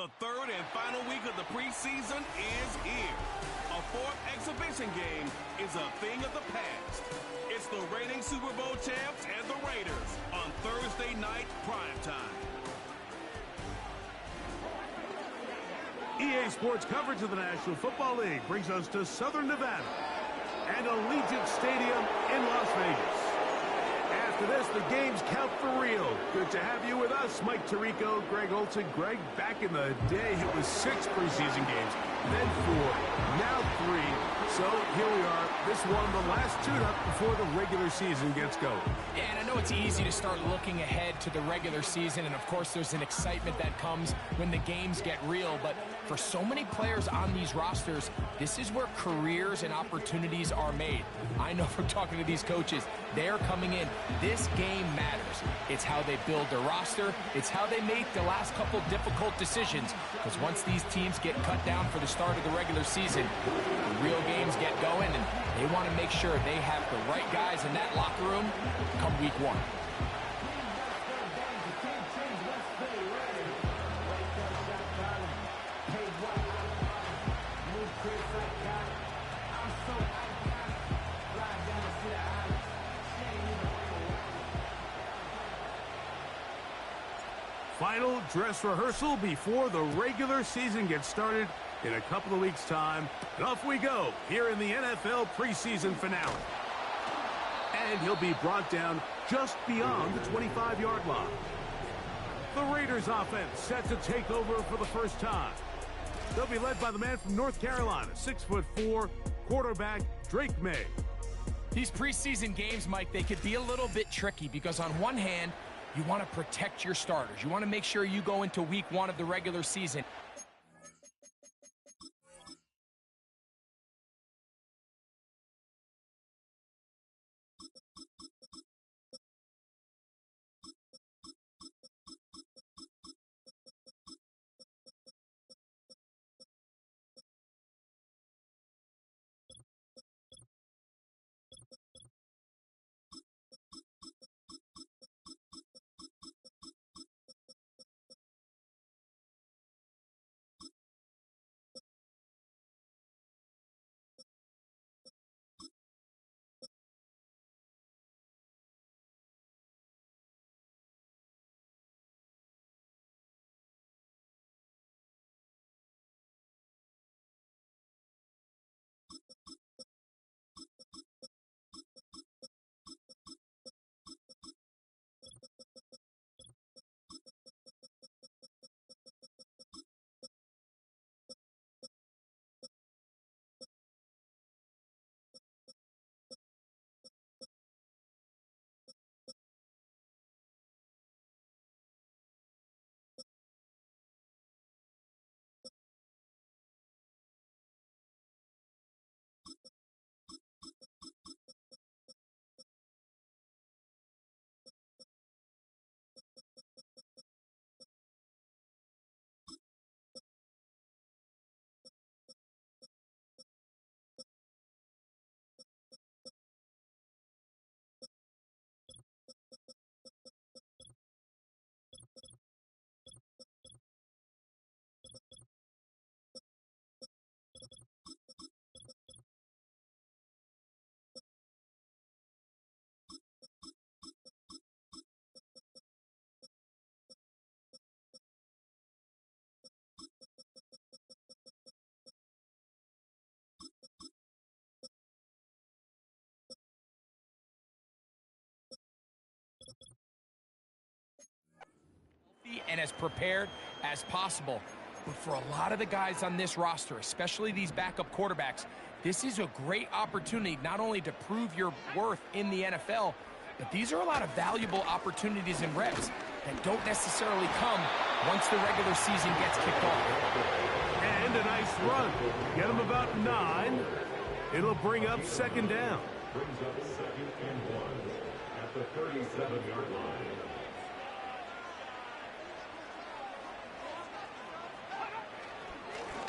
The third and final week of the preseason is here. A fourth exhibition game is a thing of the past. It's the reigning Super Bowl champs and the Raiders on Thursday night primetime. EA Sports coverage of the National Football League brings us to Southern Nevada and Allegiant Stadium in Las Vegas. After this, the games count for real. Good to have you with us, Mike Tirico, Greg Olson. Greg, back in the day, it was 6 preseason games, then 4, now 3. So here we are, this one, the last tune-up before the regular season gets going. Yeah, and I know it's easy to start looking ahead to the regular season, and of course there's an excitement that comes when the games get real, but for so many players on these rosters, this is where careers and opportunities are made. I know from talking to these coaches, they're coming in. This game matters. It's how they build their roster. It's how they make the last couple difficult decisions, because once these teams get cut down for the start of the regular season, the real games get going, and they want to make sure they have the right guys in that locker room come week 1. Final dress rehearsal before the regular season gets started in a couple of weeks' time. And off we go here in the NFL preseason finale. And he'll be brought down just beyond the 25-yard line. The Raiders offense set to take over for the first time. They'll be led by the man from North Carolina, 6'4", quarterback Drake May. These preseason games, Mike, they could be a little bit tricky because on one hand, you want to protect your starters. You want to make sure you go into week 1 of the regular season and as prepared as possible. But for a lot of the guys on this roster, especially these backup quarterbacks, this is a great opportunity not only to prove your worth in the NFL, but these are a lot of valuable opportunities and reps that don't necessarily come once the regular season gets kicked off. And a nice run. Get him about 9. It'll bring up second down. Brings up 2nd and 1 at the 37-yard line.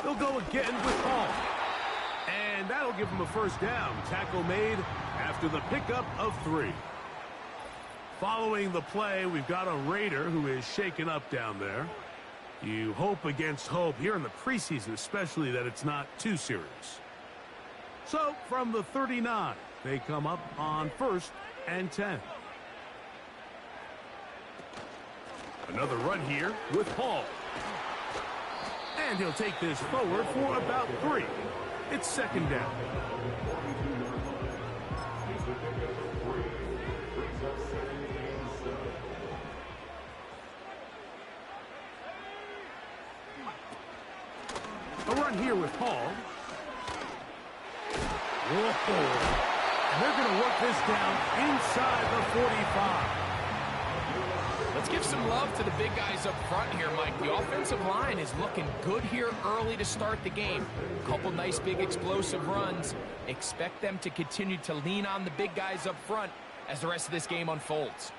They'll go again with Hall. And that'll give him a first down. Tackle made after the pickup of 3. Following the play, we've got a Raider who is shaken up down there. You hope against hope here in the preseason, especially that it's not too serious. So, from the 39, they come up on 1st and 10. Another run here with Hall. And he'll take this forward for about 3. It's 2nd down. A run here with Hall. Whoa. And they're going to work this down inside the 45. Let's give some love to the big guys up front here, Mike. The offensive line is looking good here early to start the game. A couple nice big explosive runs. Expect them to continue to lean on the big guys up front as the rest of this game unfolds.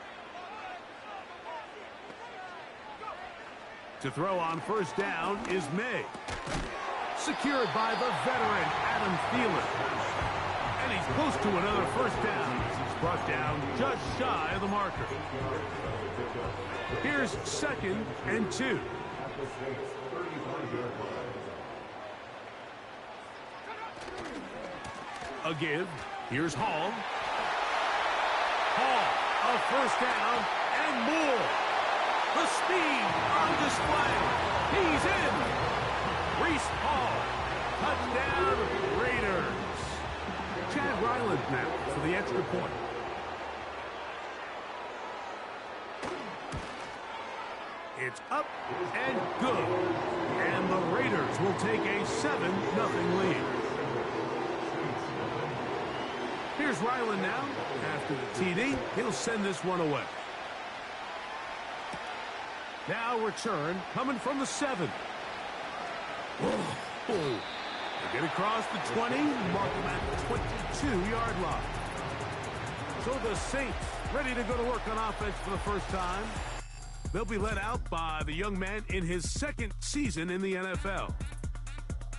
To throw on 1st down is May. Secured by the veteran Adam Thielen. And he's close to another 1st down. He's brought down just shy of the marker. Here's 2nd and 2. A give. Here's Hall. Hall, a 1st down and more. The speed on display. He's in. Reese Hall. Touchdown, Raiders. Chad Ryland now for the extra point. It's up and good. And the Raiders will take a 7-0 lead. Here's Ryland now. After the TD, he'll send this one away. Now return coming from the 7. Whoa. They get across the 20, mark them at the 22-yard line. So the Saints ready to go to work on offense for the first time. They'll be led out by the young man in his 2nd season in the NFL.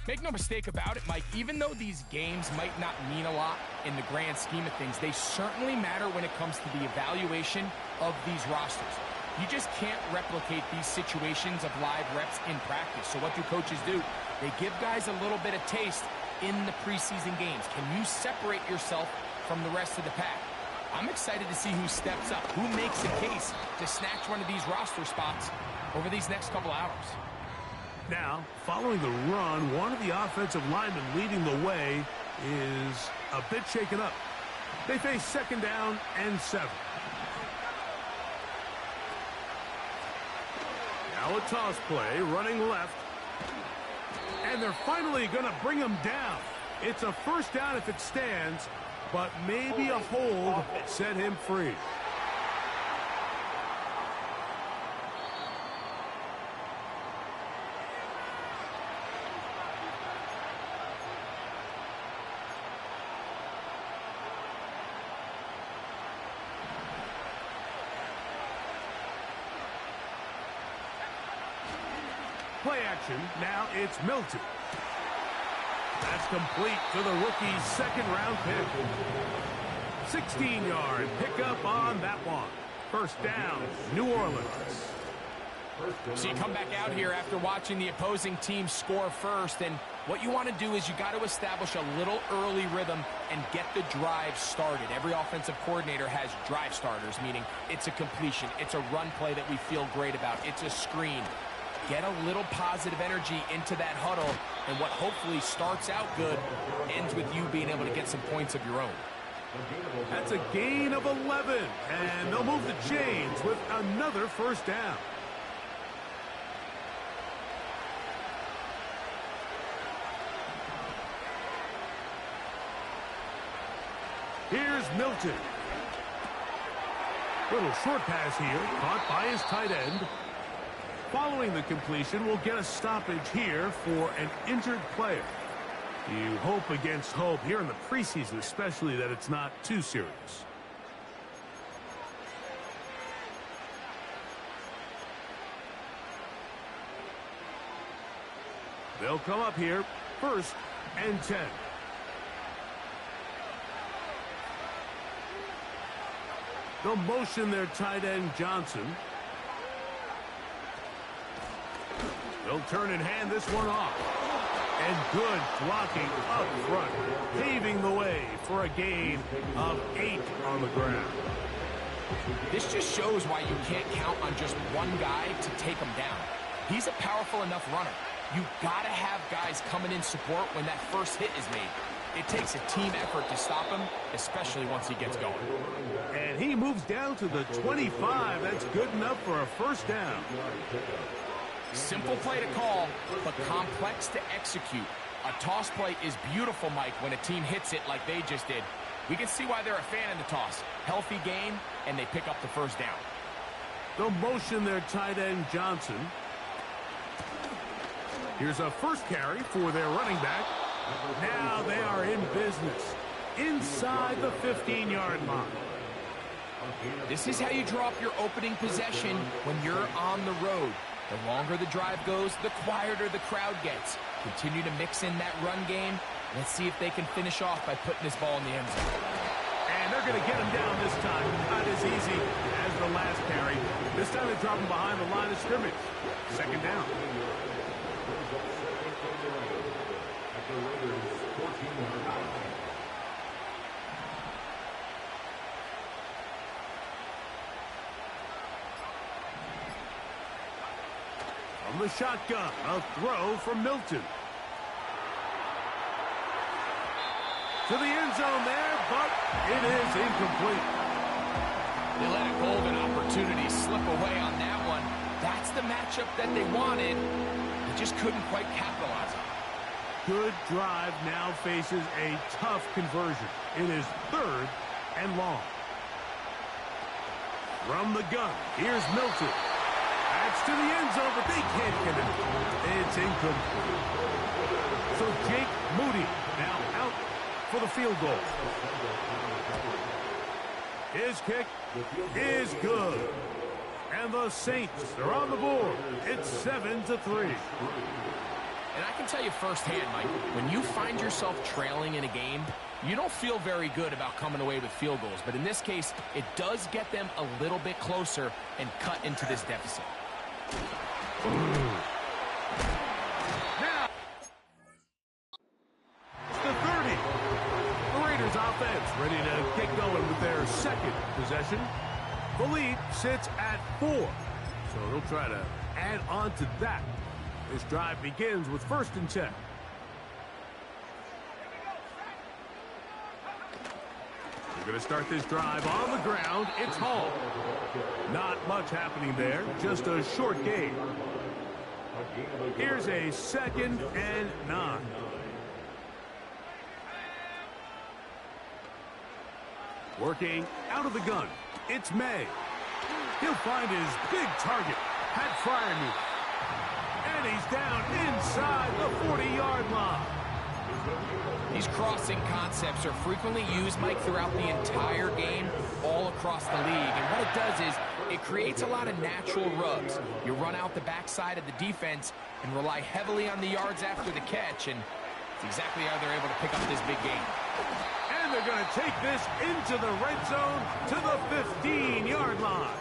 Make no mistake about it, Mike, even though these games might not mean a lot in the grand scheme of things, they certainly matter when it comes to the evaluation of these rosters. You just can't replicate these situations of live reps in practice. So what do coaches do? They give guys a little bit of taste in the preseason games. Can you separate yourself from the rest of the pack? I'm excited to see who steps up, who makes a case to snatch one of these roster spots over these next couple hours. Now, following the run, one of the offensive linemen leading the way is a bit shaken up. They face 2nd down and 7. Now a toss play, running left. And they're finally going to bring him down. It's a 1st down if it stands, but maybe a hold set him free. Play action. Now it's Milton. That's complete to the rookie's 2nd-round pick. 16-yard pickup on that one. 1st down, New Orleans. So you come back out here after watching the opposing team score first, and what you want to do is you got to establish a little early rhythm and get the drive started. Every offensive coordinator has drive starters, meaning it's a completion, it's a run play that we feel great about, it's a screen. Get a little positive energy into that huddle, and what hopefully starts out good ends with you being able to get some points of your own. That's a gain of 11, and they'll move the chains with another 1st down. Here's Milton. Little short pass here, caught by his tight end. Following the completion, we'll get a stoppage here for an injured player. You hope against hope here in the preseason, especially that it's not too serious. They'll come up here, 1st and 10. They'll motion their tight end, Johnson. They'll turn and hand this one off. And good blocking up front, paving the way for a gain of 8 on the ground. This just shows why you can't count on just one guy to take him down. He's a powerful enough runner. You've got to have guys coming in support when that first hit is made. It takes a team effort to stop him, especially once he gets going. And he moves down to the 25. That's good enough for a first down. Simple play to call, but complex to execute. A toss play is beautiful, Mike, when a team hits it like they just did. We can see why they're a fan of the toss. Healthy game, and they pick up the first down. They'll motion their tight end, Johnson. Here's a first carry for their running back. Now they are in business inside the 15-yard line. This is how you draw up your opening possession when you're on the road. The longer the drive goes, the quieter the crowd gets. Continue to mix in that run game. Let's see if they can finish off by putting this ball in the end zone. And they're going to get him down this time. Not as easy as the last carry. This time they drop him behind the line of scrimmage. Second down. From the shotgun, a throw from Milton. To the end zone there, but it is incomplete. They let a golden opportunity slip away on that one. That's the matchup that they wanted. They just couldn't quite capitalize on it. Good drive now faces a tough conversion. It is 3rd and long. From the gun, here's Milton. That's to the end zone, but they can't get it. It's incomplete. So Jake Moody now out for the field goal. His kick is good. And the Saints are on the board. It's 7-3. And I can tell you firsthand, Mike, when you find yourself trailing in a game, you don't feel very good about coming away with field goals. But in this case, it does get them a little bit closer and cut into this deficit. Now, it's the 30. The Raiders offense ready to get going with their second possession. The lead sits at 4, so they'll try to add on to that. This drive begins with 1st and 10. We're going to start this drive on the ground. It's Hall. Not much happening there, just a short gain. Here's a 2nd and 9. Working out of the gun, it's May. He'll find his big target, Pat Fryermuth. And he's down inside the 40-yard line. These crossing concepts are frequently used, Mike, throughout the entire game, all across the league. And what it does is it creates a lot of natural rubs. You run out the backside of the defense and rely heavily on the yards after the catch, and it's exactly how they're able to pick up this big gain. And they're going to take this into the red zone to the 15-yard line.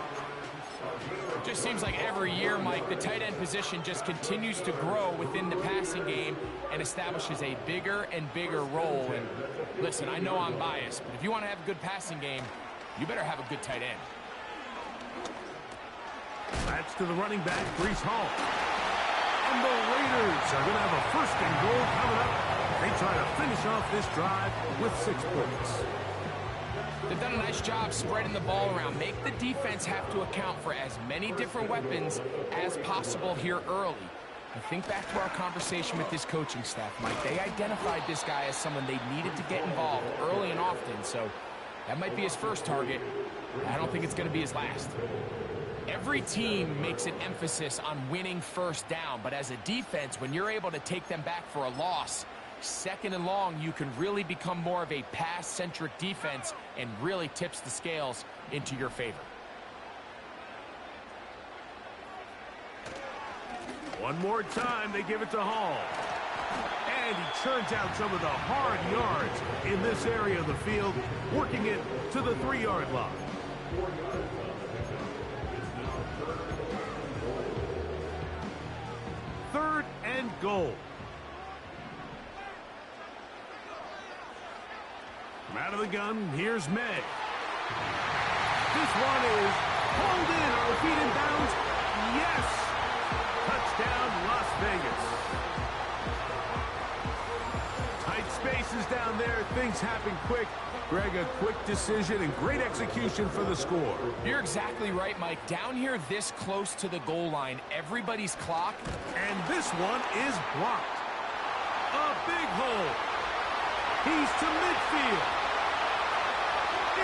It just seems like every year, Mike, the tight end position just continues to grow within the passing game and establishes a bigger and bigger role. And listen, I know I'm biased, but if you want to have a good passing game, you better have a good tight end. That's to the running back, Breece Hall. And the Raiders are going to have a 1st and goal coming up. They try to finish off this drive with 6 points. They've done a nice job spreading the ball around. Make the defense have to account for as many different weapons as possible here early. And think back to our conversation with this coaching staff, Mike. They identified this guy as someone they needed to get involved early and often. So that might be his first target. I don't think it's going to be his last. Every team makes an emphasis on winning first down. But as a defense, when you're able to take them back for a loss, 2nd and long, you can really become more of a pass-centric defense and really tips the scales into your favor. One more time, they give it to Hall. And he churns out some of the hard yards in this area of the field, working it to the 3-yard line. goal. From out of the gun, here's May. This one is pulled in on the feet and bounds. Yes! Touchdown, Las Vegas. Tight spaces down there. Things happen quick. Greg, a quick decision and great execution for the score. You're exactly right, Mike. Down here this close to the goal line, everybody's clock. And this one is blocked. A big hole. He's to midfield.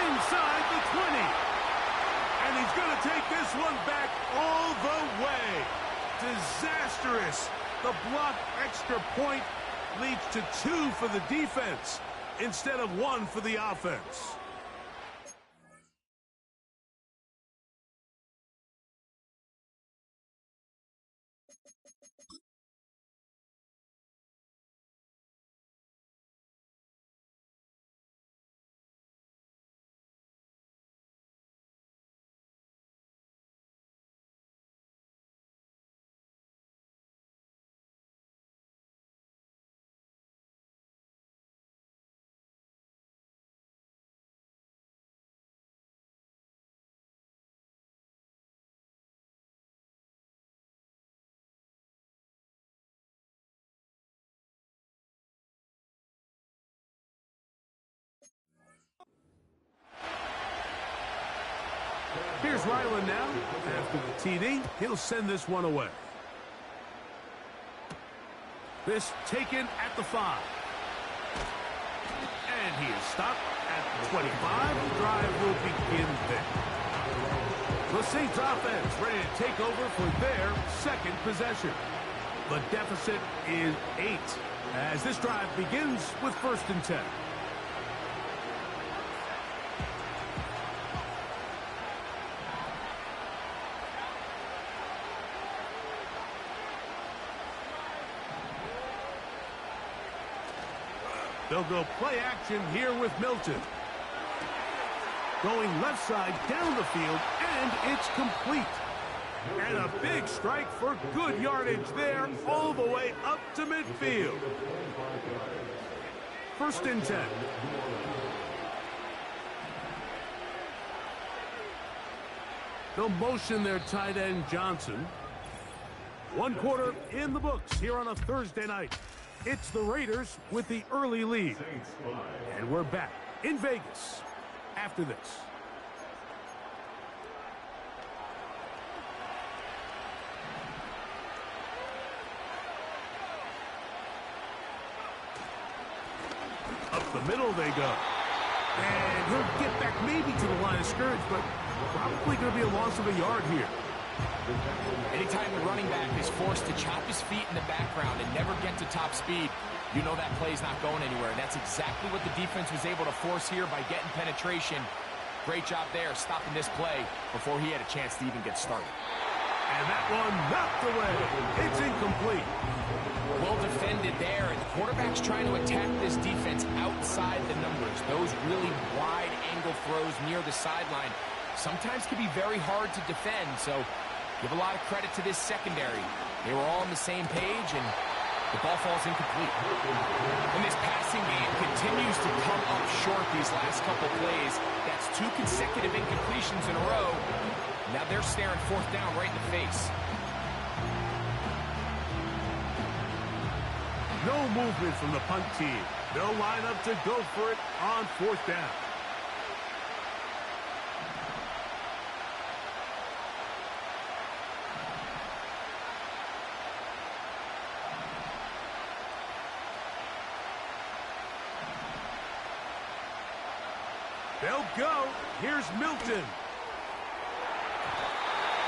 Inside the 20. And he's going to take this one back all the way. Disastrous. The blocked extra point leads to 2 for the defense instead of 1 for the offense. Here's Ryland now. After the TD, he'll send this one away. This taken at the 5. And he is stopped at the 25. The drive will begin there. The Saints offense ready to take over for their second possession. The deficit is 8 as this drive begins with 1st and 10. They'll go play action here with Milton. Going left side down the field, and it's complete. And a big strike for good yardage there, all the way up to midfield. 1st and 10. They'll motion their tight end Johnson. 1 quarter in the books here on a Thursday night. It's the Raiders with the early lead. And we're back in Vegas after this. Up the middle they go. And he'll get back maybe to the line of scrimmage, but probably going to be a loss of a yard here. Anytime the running back is forced to chop his feet in the background and never get to top speed, you know that play's not going anywhere. And that's exactly what the defense was able to force here by getting penetration. Great job there stopping this play before he had a chance to even get started. And that one knocked away. It's incomplete. Well defended there, and the quarterback's trying to attack this defense outside the numbers. Those really wide angle throws near the sideline sometimes can be very hard to defend, so give a lot of credit to this secondary. They were all on the same page, and the ball falls incomplete. And this passing game continues to come up short these last couple plays. That's 2 consecutive incompletions in a row. Now they're staring 4th down right in the face. No movement from the punt team. They'll line up to go for it on 4th down. They'll go. Here's Milton.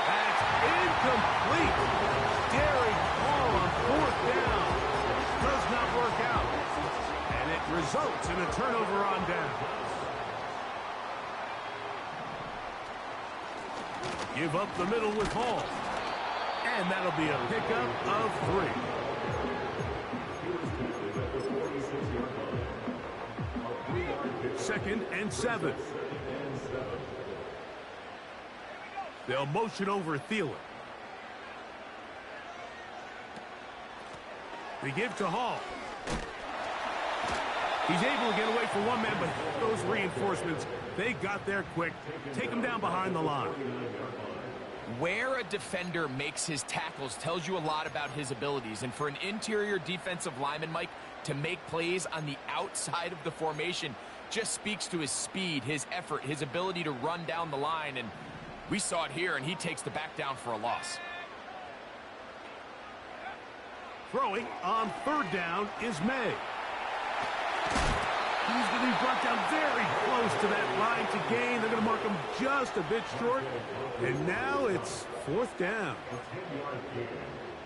That's incomplete. Daring call on 4th down. Does not work out. And it results in a turnover on down. Give up the middle with Hall. And that'll be a pickup of 3. Second and 7. They'll motion over Thielen. They give to Hall. He's able to get away for one man, but those reinforcements, they got there quick. Take him down behind the line. Where a defender makes his tackles tells you a lot about his abilities. And for an interior defensive lineman, Mike, to make plays on the outside of the formation just speaks to his speed, his effort, his ability to run down the line. And we saw it here, and he takes the back down for a loss. Throwing on third down is May. He's going to be brought down very close to that line to gain. They're going to mark him just a bit short. And now it's fourth down.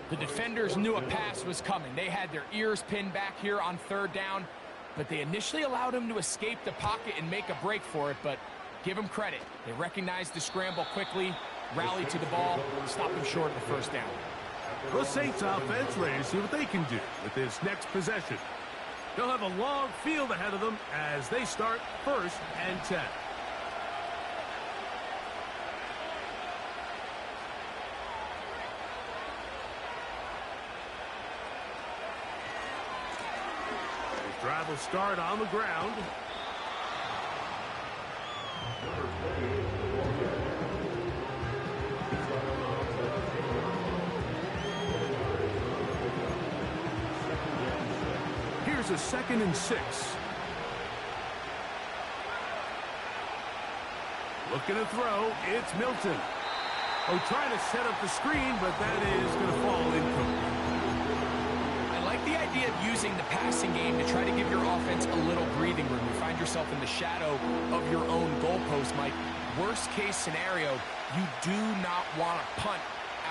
The defenders knew a pass was coming. They had their ears pinned back here on third down, but they initially allowed him to escape the pocket and make a break for it, but give him credit. They recognized the scramble quickly, rallied to the ball, stopped him short of the first down. The Saints offense ready to see what they can do with this next possession. They'll have a long field ahead of them as they start 1st and 10. The drive will start on the ground. Here's a 2nd and 6. Looking to throw, it's Milton. Oh, trying to set up the screen, but that is going to fall incomplete. I like the idea of using the passing game to try to give your offense a little breathing room. You find yourself in the shadow of your own goalpost, Mike. Worst case scenario, you do not want to punt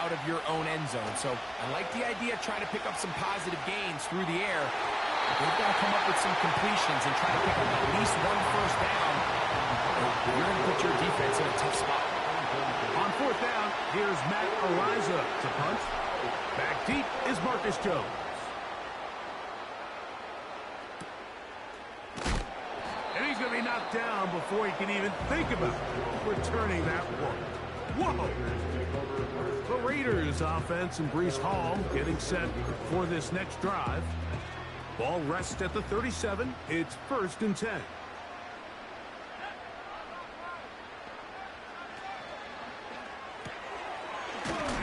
out of your own end zone. So I like the idea of trying to pick up some positive gains through the air. They've got to come up with some completions and try to pick up at least one first down. You're going to put your defense in a tough spot. On fourth down, here's Matt Ariza to punt. Back deep is Marcus Jones. And he's going to be knocked down before he can even think about returning that one. Whoa! The Raiders offense and Breece Hall getting set for this next drive. Ball rests at the 37. It's 1st and 10.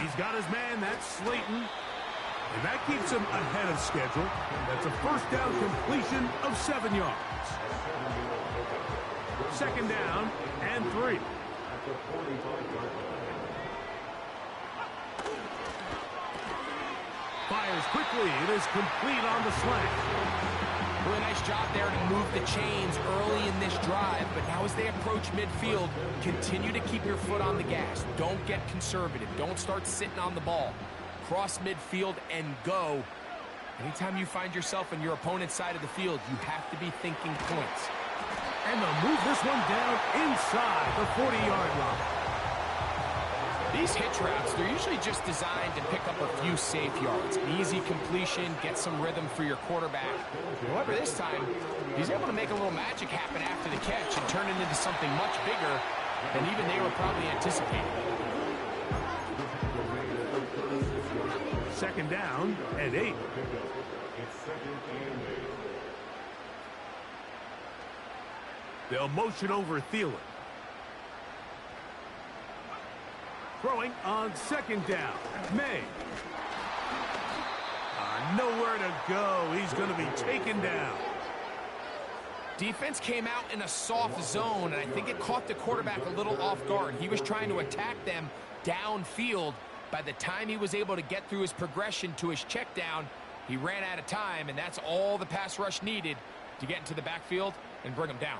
He's got his man. That's Slayton. And that keeps him ahead of schedule. That's a first down completion of 7 yards. 2nd down and 3. Fires quickly. It is complete on the slant. Really nice job there to move the chains early in this drive, but now as they approach midfield, continue to keep your foot on the gas. Don't get conservative. Don't start sitting on the ball. Cross midfield and go. Anytime you find yourself on your opponent's side of the field, you have to be thinking points. And they'll move this one down inside the 40-yard line. These hitch routes, they're usually just designed to pick up a few safe yards. Easy completion, get some rhythm for your quarterback. However, this time, he's able to make a little magic happen after the catch and turn it into something much bigger than even they were probably anticipating. 2nd down and 8. They'll motion over Thielen. Throwing on 2nd down. May. Nowhere to go. He's going to be taken down. Defense came out in a soft zone, and I think it caught the quarterback a little off guard. He was trying to attack them downfield. By the time he was able to get through his progression to his check down, he ran out of time, and that's all the pass rush needed to get into the backfield and bring him down.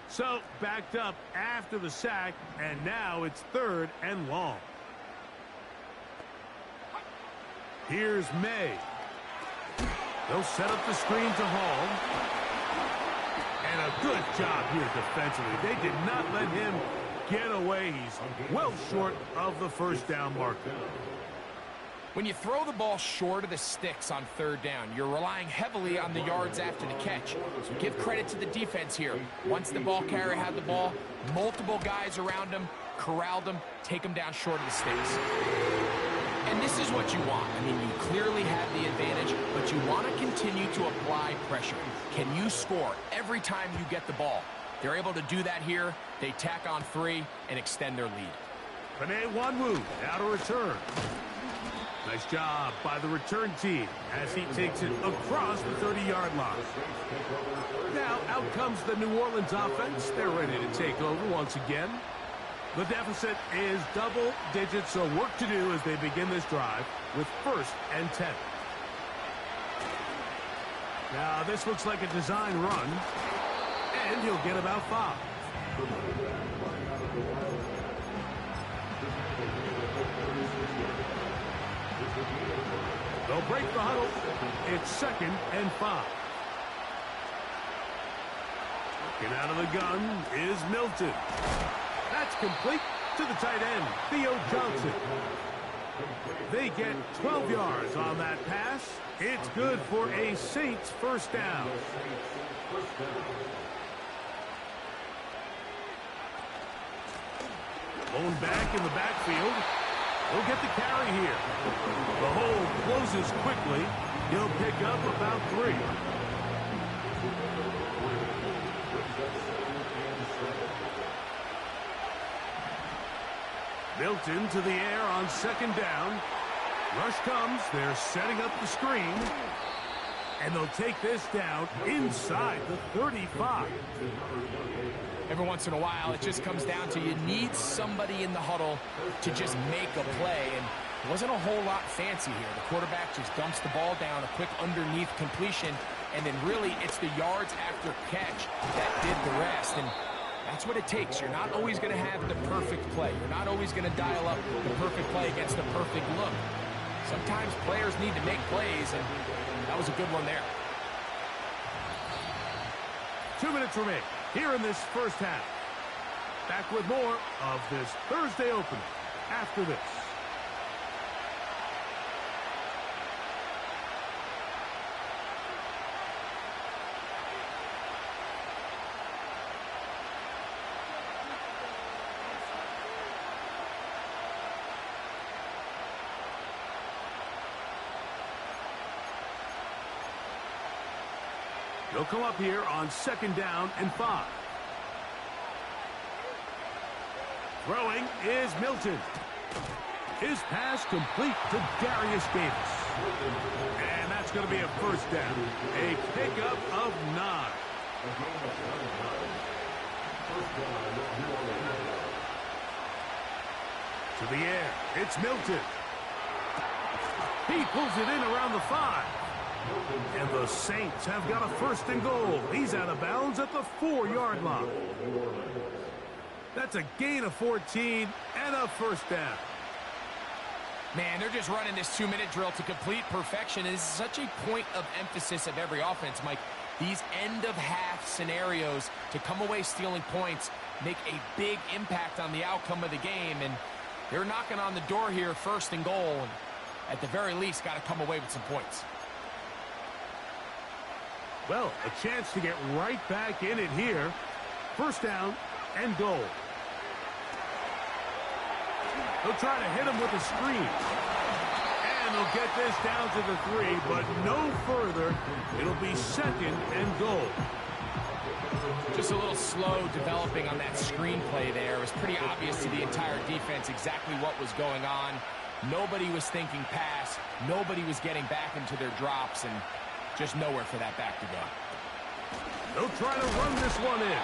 So, backed up after the sack, and now it's 3rd and long. Here's May. They'll set up the screen to Hall. And a good job here defensively. They did not let him get away. He's well short of the first down marker. When you throw the ball short of the sticks on 3rd down, you're relying heavily on the yards after the catch. So give credit to the defense here. Once the ball carrier had the ball, multiple guys around him, corralled him, take him down short of the sticks. And this is what you want. I mean, you clearly have the advantage, but you want to continue to apply pressure. Can you score every time you get the ball? They're able to do that here. They tack on 3 and extend their lead. Panay Wanwu, now to return. Nice job by the return team as he takes it across the 30-yard line. Now out comes the New Orleans offense. They're ready to take over once again. The deficit is double digits, so work to do as they begin this drive with 1st and 10. Now this looks like a design run, and he'll get about 5. They'll break the huddle. It's 2nd and 5. Looking out of the gun is Milton. That's complete to the tight end, Theo Johnson. They get 12 yards on that pass. It's good for a Saints 1st down. Blown back in the backfield. He'll get the carry here. The hole closes quickly. He'll pick up about 3. Milton to the air on 2nd down. Rush comes. They're setting up the screen. And they'll take this down inside the 35. Every once in a while, it just comes down to you need somebody in the huddle to just make a play. And it wasn't a whole lot fancy here. The quarterback just dumps the ball down, a quick underneath completion, and then really it's the yards after catch that did the rest. And that's what it takes. You're not always going to have the perfect play. You're not always going to dial up the perfect play against the perfect look. Sometimes players need to make plays, and that was a good one there. 2 minutes remain here in this 1st half. Back with more of this Thursday opener after this. They'll come up here on 2nd down and 5. Throwing is Milton. His pass complete to Darius Davis. And that's going to be a 1st down. A pickup of 9. To the air. It's Milton. He pulls it in around the 5. And the Saints have got a 1st and goal. He's out of bounds at the 4-yard line. That's a gain of 14 and a 1st down. Man, they're just running this 2-minute drill to complete perfection. It's such a point of emphasis of every offense, Mike. These end-of-half scenarios to come away stealing points make a big impact on the outcome of the game. And they're knocking on the door here, 1st and goal. And at the very least, got to come away with some points. Well, a chance to get right back in it here. 1st down and goal. They'll try to hit him with a screen. And they'll get this down to the 3, but no further. It'll be 2nd and goal. Just a little slow developing on that screenplay there. It was pretty obvious to the entire defense exactly what was going on. Nobody was thinking pass. Nobody was getting back into their drops, and just nowhere for that back to go. They'll try to run this one in.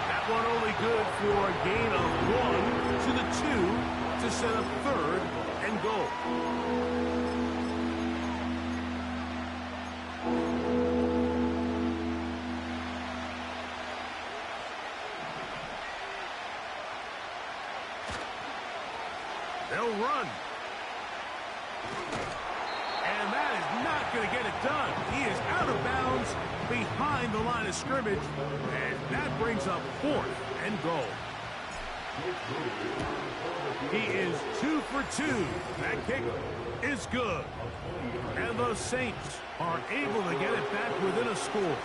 That one only good for a gain of 1 to the 2 to set up 3rd and goal. They'll run. And that is not going to get it done. He is out of bounds behind the line of scrimmage. And that brings up 4th and goal. He is 2 for 2. That kick is good. And the Saints are able to get it back within a score.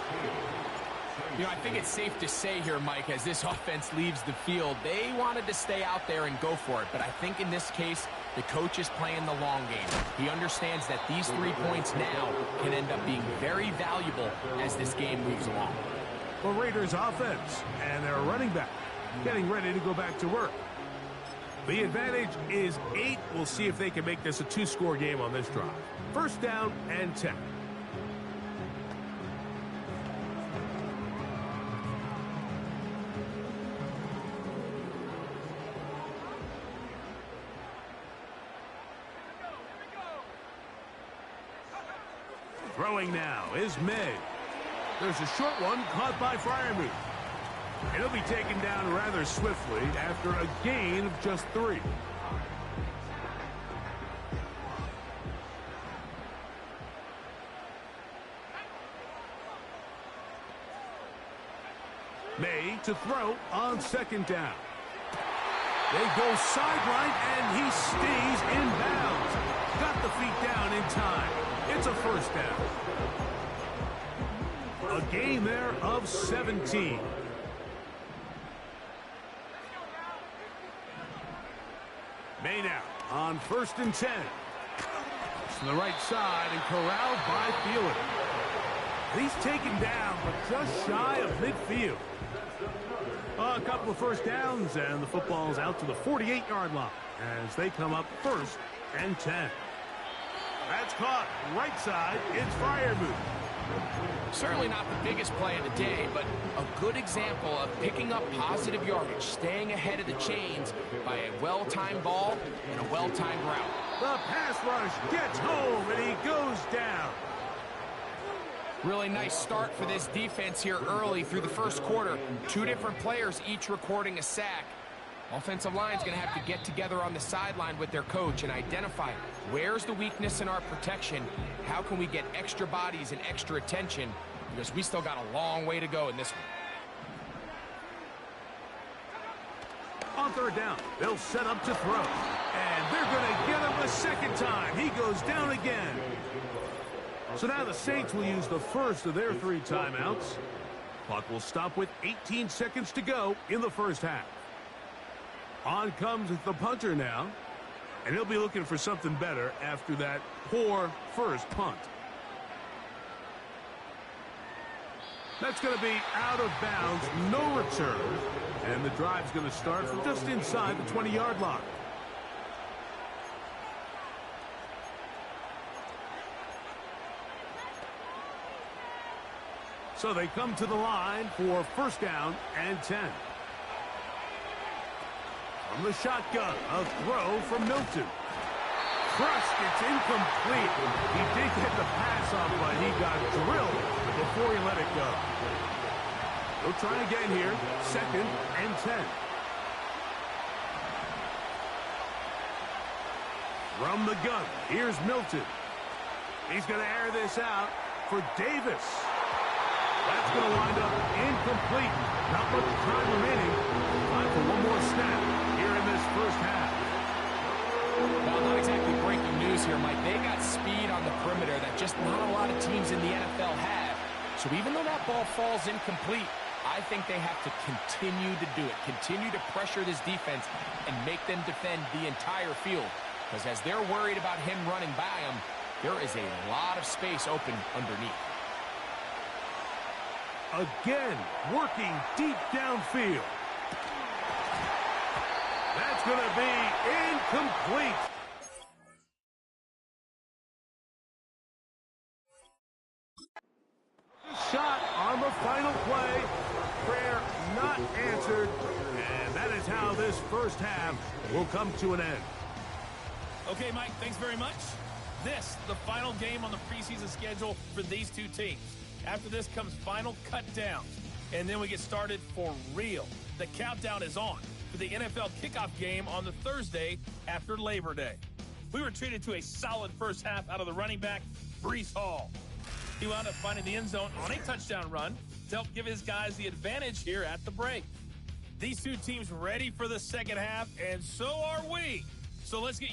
You know, I think it's safe to say here, Mike, as this offense leaves the field, they wanted to stay out there and go for it. But I think in this case, The coach is playing the long game. He understands that these 3 points now can end up being very valuable as this game moves along. The Raiders offense and their running back getting ready to go back to work. The advantage is 8. We'll see if they can make this a 2-score game on this drive. First down and 10. Throwing now is May. There's a short one caught by Freiermuth. And he'll be taken down rather swiftly after a gain of just 3. May to throw on second down. They go sideline, and he stays in bounds. Got the feet down in time. It's a first down. A gain there of 17. May now on first and 10. To the right side and corralled by Thielen. He's taken down, but just shy of midfield. A couple of first downs, and the football's out to the 48-yard line as they come up first and 10. That's caught. Right side, it's Freiermuth. Certainly not the biggest play of the day, but a good example of picking up positive yardage, staying ahead of the chains by a well-timed ball and a well-timed route. The pass rush gets home, and he goes down. Really nice start for this defense here early through the first quarter. 2 different players each recording a sack. Offensive line's going to have to get together on the sideline with their coach and identify where's the weakness in our protection, how can we get extra bodies and extra attention, because we still got a long way to go in this one. On third down, they'll set up to throw. And they're going to get him a second time. He goes down again. So now the Saints will use the first of their 3 timeouts. Clock will stop with 18 seconds to go in the first half. On comes the punter now, and he'll be looking for something better after that poor first punt. That's going to be out of bounds, no return, and the drive's going to start from just inside the 20-yard line. So they come to the line for first down and 10. From the shotgun, a throw from Milton. Crushed, it's incomplete. He did get the pass off, but he got drilled before he let it go. He'll try again here, second and 10. From the gun, here's Milton. He's going to air this out for Davis. That's going to wind up incomplete. Not much time remaining. Time for one more snap here in this first half. Well, not exactly breaking news here, Mike. They got speed on the perimeter that just not a lot of teams in the NFL have. So even though that ball falls incomplete, I think they have to continue to do it. Continue to pressure this defense and make them defend the entire field. Because as they're worried about him running by them, there is a lot of space open underneath. Again, working deep downfield. That's going to be incomplete. Shot on the final play. Prayer not answered. And that is how this first half will come to an end. Okay, Mike, thanks very much. This, the final game on the preseason schedule for these 2 teams. After this comes final cut downs, and then we get started for real. The countdown is on for the NFL kickoff game on the Thursday after Labor Day. We were treated to a solid first half out of the running back, Breece Hall. He wound up finding the end zone on a touchdown run to help give his guys the advantage here at the break. These 2 teams ready for the second half, and so are we. So let's get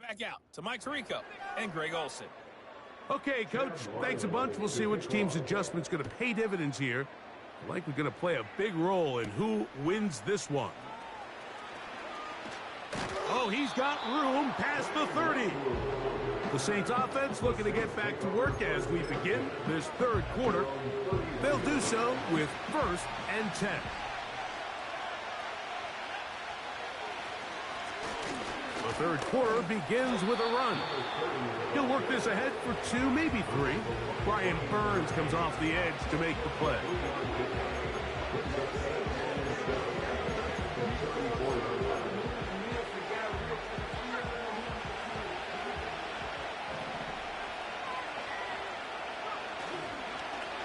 Back out to Mike Tirico and Greg Olsen. Okay, Coach, thanks a bunch. We'll see which team's adjustment's going to pay dividends here. Likely going to play a big role in who wins this one. Oh, he's got room past the 30. The Saints offense looking to get back to work as we begin this third quarter. They'll do so with 1st and 10. The third quarter begins with a run. He'll work this ahead for 2, maybe 3. Brian Burns comes off the edge to make the play.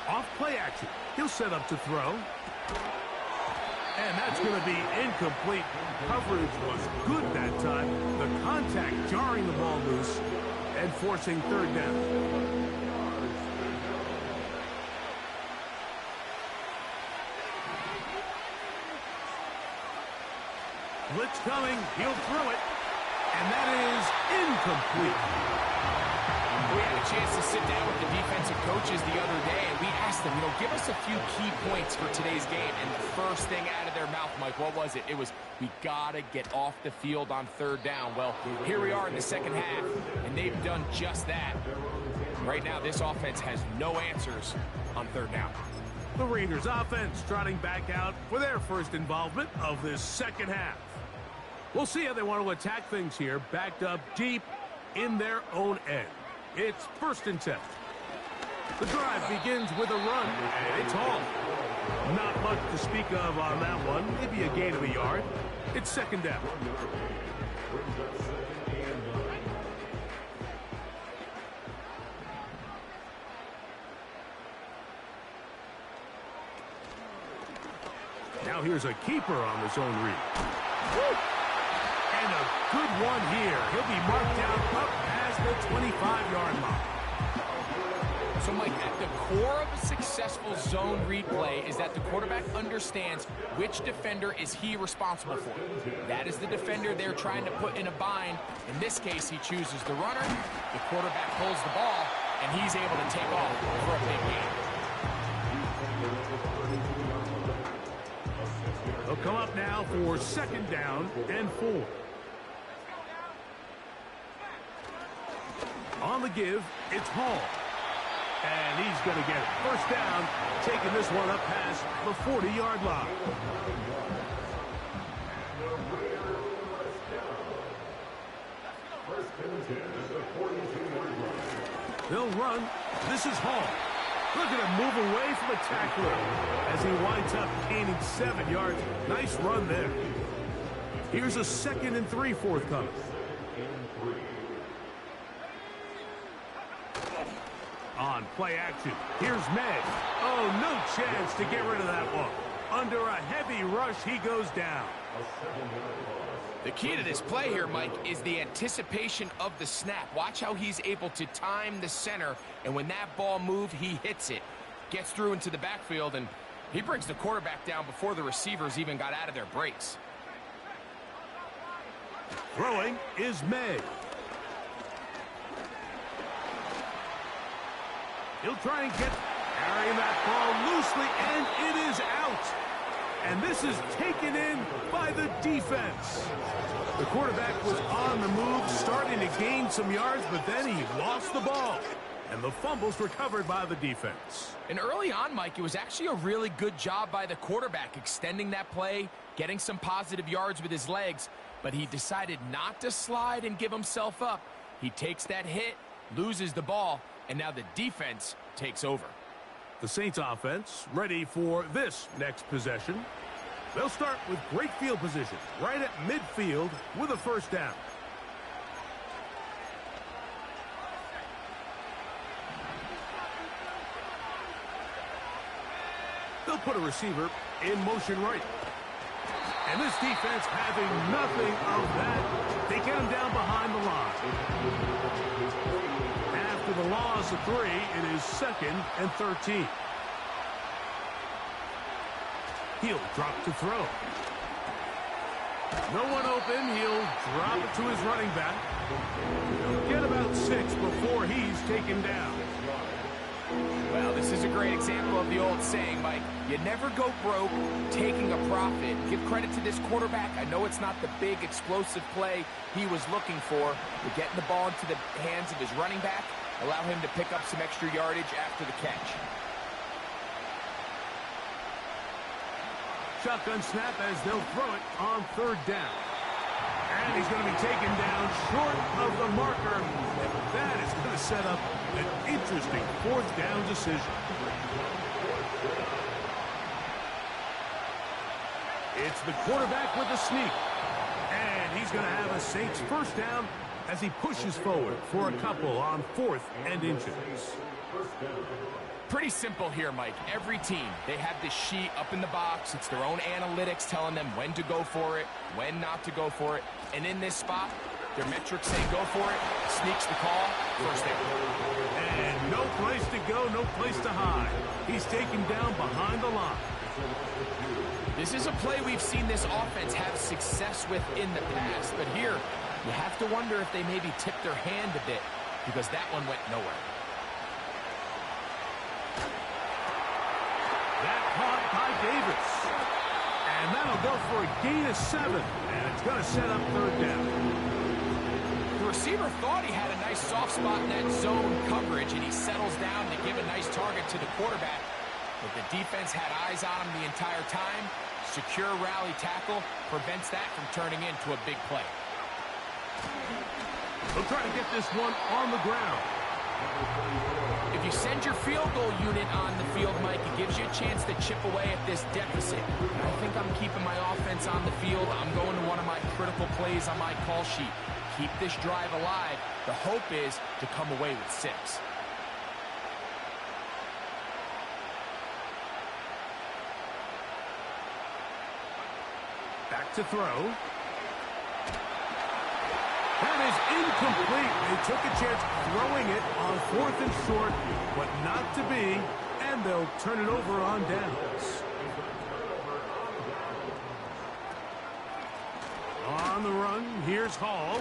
Off play action. He'll set up to throw. And that's going to be incomplete. Coverage was good that time. The contact jarring the ball loose and forcing 3rd down. Blitz coming. He'll throw it. And that is incomplete. We had a chance to sit down with the defensive coaches the other day, and we asked them, give us a few key points for today's game. And the first thing out of their mouth, Mike, what was it? It was, we got to get off the field on 3rd down. Well, here we are in the second half, and they've done just that. Right now, this offense has no answers on 3rd down. The Raiders offense trotting back out for their first involvement of this second half. We'll see how they want to attack things here, backed up deep in their own end. It's 1st and 10. The drive begins with a run, and it's Hall. Not much to speak of on that one. Maybe a gain of a yard. It's 2nd down. Now here's a keeper on the zone read. Woo! And a good one here. He'll be marked down up past the 25-yard line. So, Mike, at the core of a successful zone read play is that the quarterback understands which defender is he responsible for. That is the defender they're trying to put in a bind. In this case, he chooses the runner. The quarterback pulls the ball, and he's able to take off for a big game. They'll come up now for 2nd down and 4. On the give, it's Hall. And he's going to get it. 1st down, taking this one up past the 40-yard line. They'll run. This is Hall. Look at him move away from a tackler as he winds up gaining 7 yards. Nice run there. Here's a 2nd and 3 forthcoming. On play action, here's Meg. Oh, no chance to get rid of that one. Under a heavy rush, he goes down. The key to this play here, Mike, is the anticipation of the snap. Watch how he's able to time the center, and when that ball moves, he hits it. Gets through into the backfield, and he brings the quarterback down before the receivers even got out of their breaks. Throwing is May. He'll try and carrying that ball loosely, and it is out. And this is taken in by the defense. The quarterback was on the move, starting to gain some yards, but then he lost the ball. And the fumble's recovered by the defense. And early on, Mike, it was actually a really good job by the quarterback, extending that play, getting some positive yards with his legs. But he decided not to slide and give himself up. He takes that hit, loses the ball, and now the defense takes over. The Saints offense ready for this next possession. They'll start with great field position right at midfield with a first down. They'll put a receiver in motion right. And this defense having nothing of that. They get him down behind the line. After the loss of 3, it is 2nd and 13. He'll drop to throw. No one open. He'll drop it to his running back. He'll get about 6 before he's taken down. Well, this is a great example of the old saying, Mike. You never go broke taking a profit. Give credit to this quarterback. I know it's not the big, explosive play he was looking for, but getting the ball into the hands of his running back, allow him to pick up some extra yardage after the catch. Shotgun snap as they'll throw it on 3rd down. And he's going to be taken down short of the marker. And that is going to set up an interesting 4th down decision. It's the quarterback with the sneak. And he's going to have a Saints 1st down as he pushes forward for a couple on 4th and inches. Pretty simple here, Mike. Every team, they have this sheet up in the box. It's their own analytics telling them when to go for it, when not to go for it. And in this spot, their metrics say go for it. Sneaks the call, 1st down. And no place to go, no place to hide. He's taken down behind the line. This is a play we've seen this offense have success with in the past. But here, you have to wonder if they maybe tipped their hand a bit, because that one went nowhere. Caught by Davis. And that'll go for a gain of 7. And it's going to set up 3rd down. The receiver thought he had a nice soft spot in that zone coverage, and he settles down to give a nice target to the quarterback. But the defense had eyes on him the entire time. Secure rally tackle prevents that from turning into a big play. They'll try to get this one on the ground. If you send your field goal unit on the field, Mike, it gives you a chance to chip away at this deficit. I think I'm keeping my offense on the field. I'm going to one of my critical plays on my call sheet. Keep this drive alive. The hope is to come away with 6. Back to throw. That is incomplete. They took a chance throwing it on 4th and short, but not to be, and they'll turn it over on downs. On the run, here's Hall.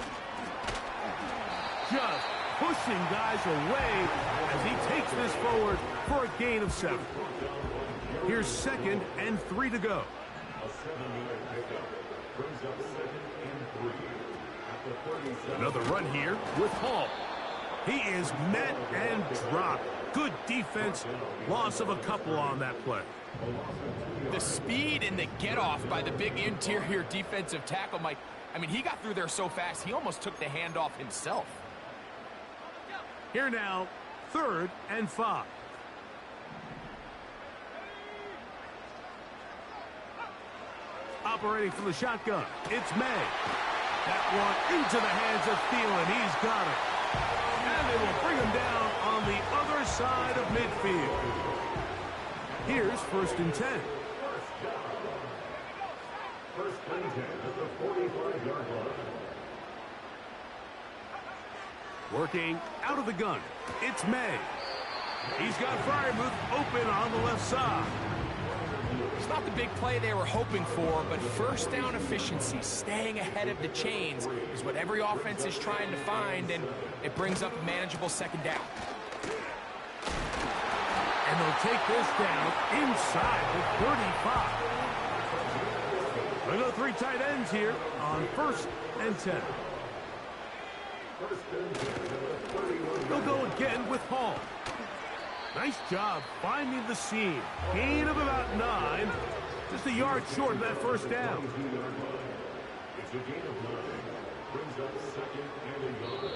Just pushing guys away as he takes this forward for a gain of 7. Here's 2nd and 3 to go. A 7-yard pickup brings up 2nd and 3. Another run here with Hall. He is met and dropped. Good defense. Loss of a couple on that play. The speed and the get-off by the big interior defensive tackle, Mike. I mean, he got through there so fast, he almost took the handoff himself. Here now, 3rd and 5. Operating from the shotgun, it's May. That one into the hands of Thielen. He's got it. And they will bring him down on the other side of midfield. Here's 1st and 10. 1st and 10 at the 45-yard line. Working out of the gun, it's May. He's got Fryermuth open on the left side. It's not the big play they were hoping for, but 1st down efficiency, staying ahead of the chains, is what every offense is trying to find, and it brings up a manageable 2nd down. And they'll take this down inside the 35. They'll go 3 tight ends here on 1st and 10. They'll go again with Hall. Nice job finding the seam. Gain of about 9. Just a yard short of that 1st down. It's a gain of 9. Brings up 2nd and a yard.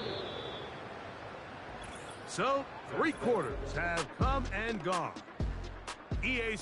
So, 3 quarters have come and gone. EA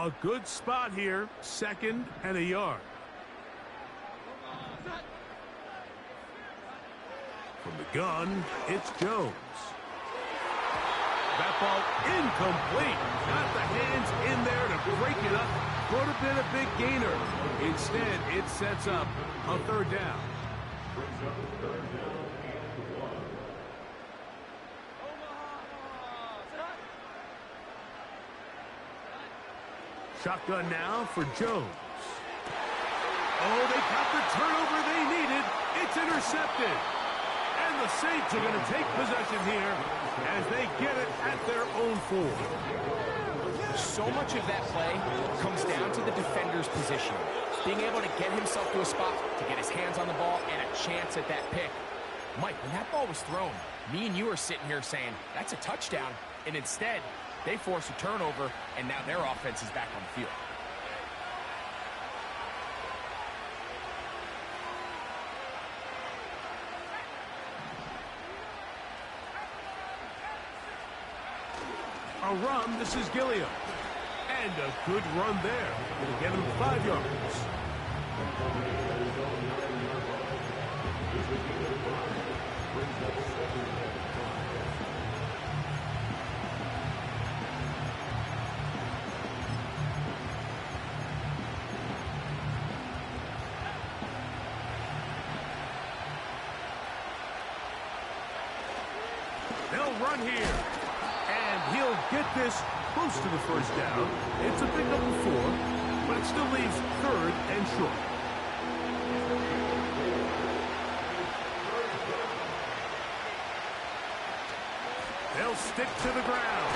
A good spot here, 2nd and a yard. From the gun, it's Jones. That ball incomplete. Got the hands in there to break it up. Would have been a big gainer. Instead, it sets up a 3rd down. Brings up 3rd down and 1. Shotgun now for Jones. Oh, they got the turnover they needed. It's intercepted. And the Saints are going to take possession here as they get it at their own 4. So much of that play comes down to the defender's position. Being able to get himself to a spot, to get his hands on the ball, and a chance at that pick. Mike, when that ball was thrown, me and you are sitting here saying, that's a touchdown. And instead, they force a turnover, and now their offense is back on the field. A run, this is Gilliam. And a good run there. It'll get him 5 yards. They'll run here. And he'll get this close to the 1st down. It's a pickup of 4, but it still leaves 3rd and short. They'll stick to the ground.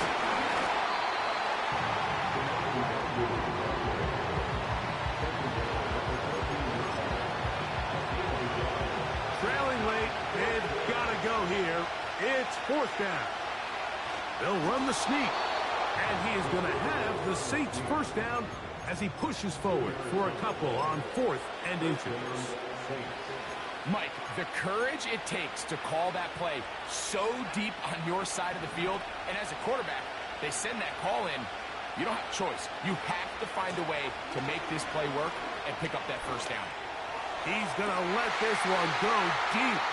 Trailing late, they've got to go here. It's 4th down. They'll run the sneak, and he is going to have the Saints' 1st down as he pushes forward for a couple on 4th and inches. Mike, the courage it takes to call that play so deep on your side of the field, and as a quarterback, they send that call in. You don't have a choice. You have to find a way to make this play work and pick up that 1st down. He's going to let this one go deep.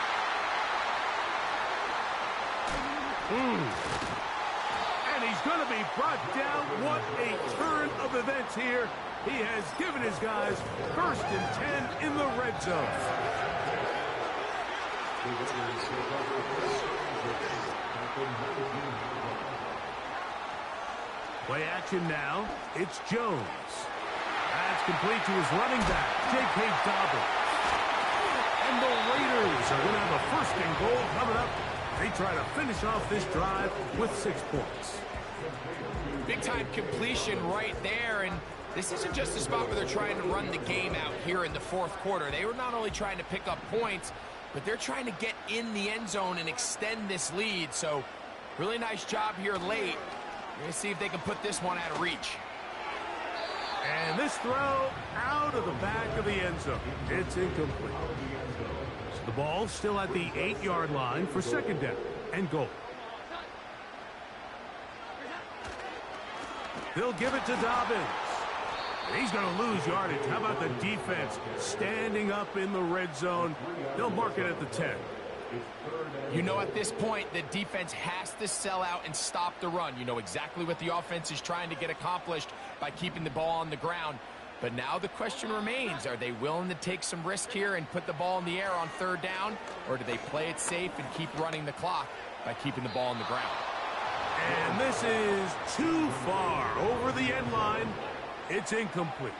And he's going to be brought down. What a turn of events here. He has given his guys 1st and 10 in the red zone. Play action now. It's Jones. That's complete to his running back, J.K. Dobbins. And the Raiders are going to have a 1st and goal coming up. They try to finish off this drive with 6 points. Big-time completion right there, and this isn't just a spot where they're trying to run the game out here in the 4th quarter. They were not only trying to pick up points, but they're trying to get in the end zone and extend this lead. So, really nice job here late. We're going to see if they can put this one out of reach. And this throw out of the back of the end zone. It's incomplete. So the ball still at the 8-yard line for 2nd down and goal. They'll give it to Dobbins. And he's going to lose yardage. How about the defense standing up in the red zone? They'll mark it at the 10. You know, at this point, the defense has to sell out and stop the run. You know exactly what the offense is trying to get accomplished by keeping the ball on the ground. But now the question remains, are they willing to take some risk here and put the ball in the air on 3rd down? Or do they play it safe and keep running the clock by keeping the ball on the ground? And this is too far over the end line. It's incomplete.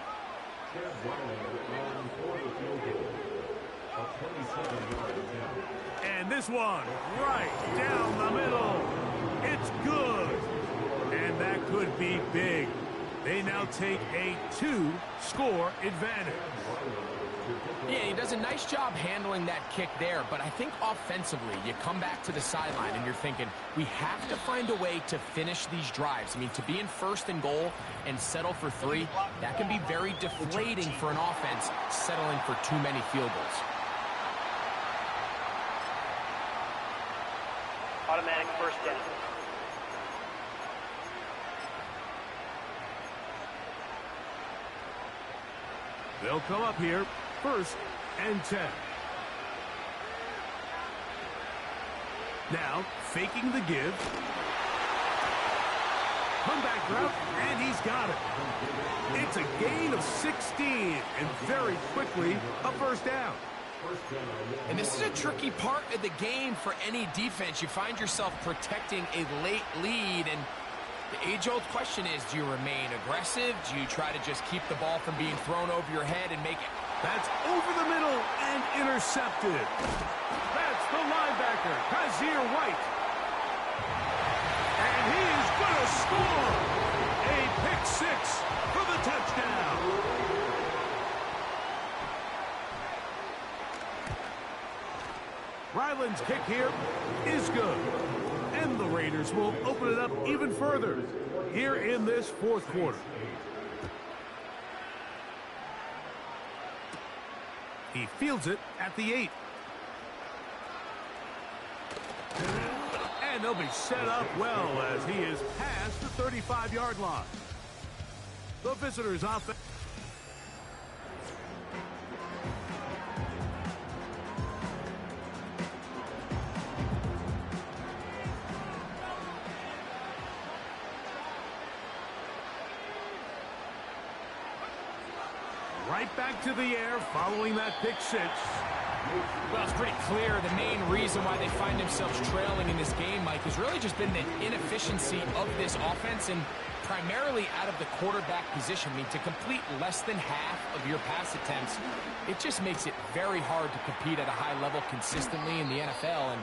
And this one right down the middle. It's good. And that could be big. They now take a 2-score advantage. Yeah, he does a nice job handling that kick there, but I think offensively, you come back to the sideline and you're thinking, we have to find a way to finish these drives. I mean, to be in 1st and goal and settle for 3, that can be very deflating for an offense settling for too many field goals. Automatic 1st down. They'll come up here, 1st and 10. Now, faking the give. Comeback route, and he's got it. It's a gain of 16, and very quickly, a 1st down. And this is a tricky part of the game for any defense. You find yourself protecting a late lead, and the age-old question is, do you remain aggressive? Do you try to just keep the ball from being thrown over your head and make it? That's over the middle and intercepted. That's the linebacker, Kazir White. And he is going to score. A pick 6 for the touchdown. Ryland's kick here is good. And the Raiders will open it up even further here in this 4th quarter. He fields it at the 8. And they'll be set up well as he is past the 35-yard line. The visitors offense. Right back to the air following that pick 6. Well, it's pretty clear the main reason why they find themselves trailing in this game, Mike, has really just been the inefficiency of this offense and primarily out of the quarterback position. I mean, to complete less than half of your pass attempts, it just makes it very hard to compete at a high level consistently in the NFL. And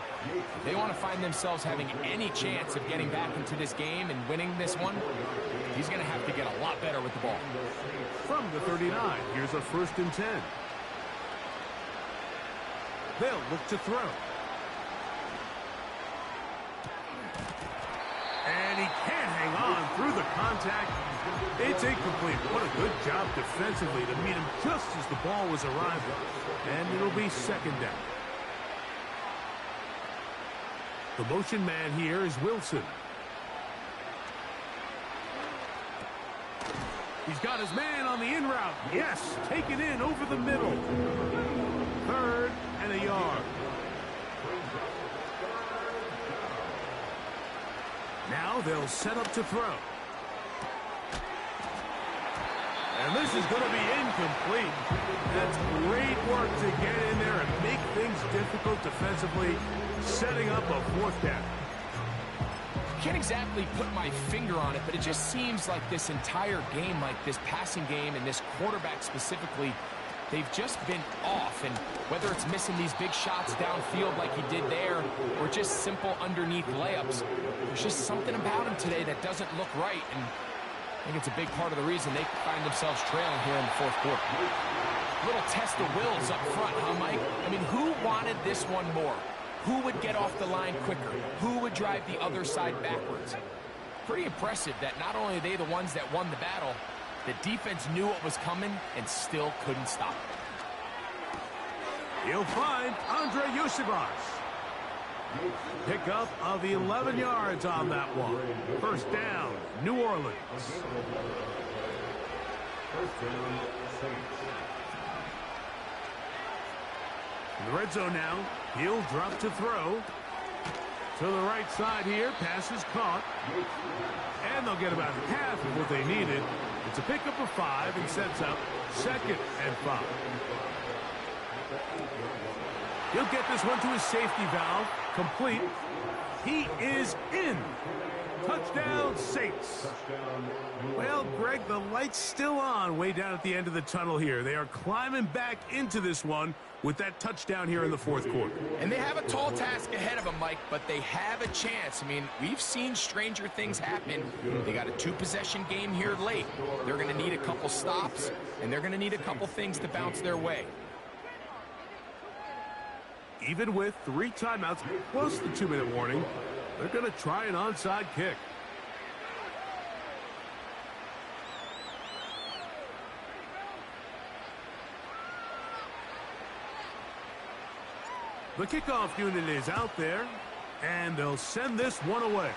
if they want to find themselves having any chance of getting back into this game and winning this one, he's going to have to get a lot better with the ball. From the 39, here's a 1st and 10. They'll look to throw. And he can't hang on through the contact. It's incomplete. What a good job defensively to meet him just as the ball was arriving. And it'll be 2nd down. The motion man here is Wilson. He's got his man on the in route. Yes, taken in over the middle. 3rd and a yard. Now they'll set up to throw. And this is going to be incomplete. That's great work to get in there and make things difficult defensively, setting up a 4th down. Can't exactly put my finger on it, but it just seems like this entire game, like this passing game and this quarterback specifically, they've just been off. And whether it's missing these big shots downfield like he did there or just simple underneath layups, there's just something about him today that doesn't look right. And I think it's a big part of the reason they find themselves trailing here in the 4th quarter. Little test of wills up front, huh, Mike? I mean, who wanted this one more? Who would get off the line quicker? Who would drive the other side backwards? Pretty impressive that not only are they the ones that won the battle, the defense knew what was coming and still couldn't stop it. He'll find Andre Yusibas. Pickup of 11 yards on that one. 1st down, New Orleans. 1st down, Saints. In the red zone now, he'll drop to throw. To the right side here, pass is caught. And they'll get about half of what they needed. It's a pickup of 5 and sets up 2nd and 5. He'll get this one to his safety valve. Complete. He is in. Touchdown, Saints. Well, Greg, the light's still on way down at the end of the tunnel here. They are climbing back into this one with that touchdown here in the 4th quarter. And they have a tall task ahead of them, Mike, but they have a chance. I mean, we've seen stranger things happen. They got a 2-possession game here late. They're going to need a couple stops, and they're going to need a couple things to bounce their way. Even with 3 timeouts plus the 2-minute warning, they're going to try an onside kick. The kickoff unit is out there, and they'll send this one away.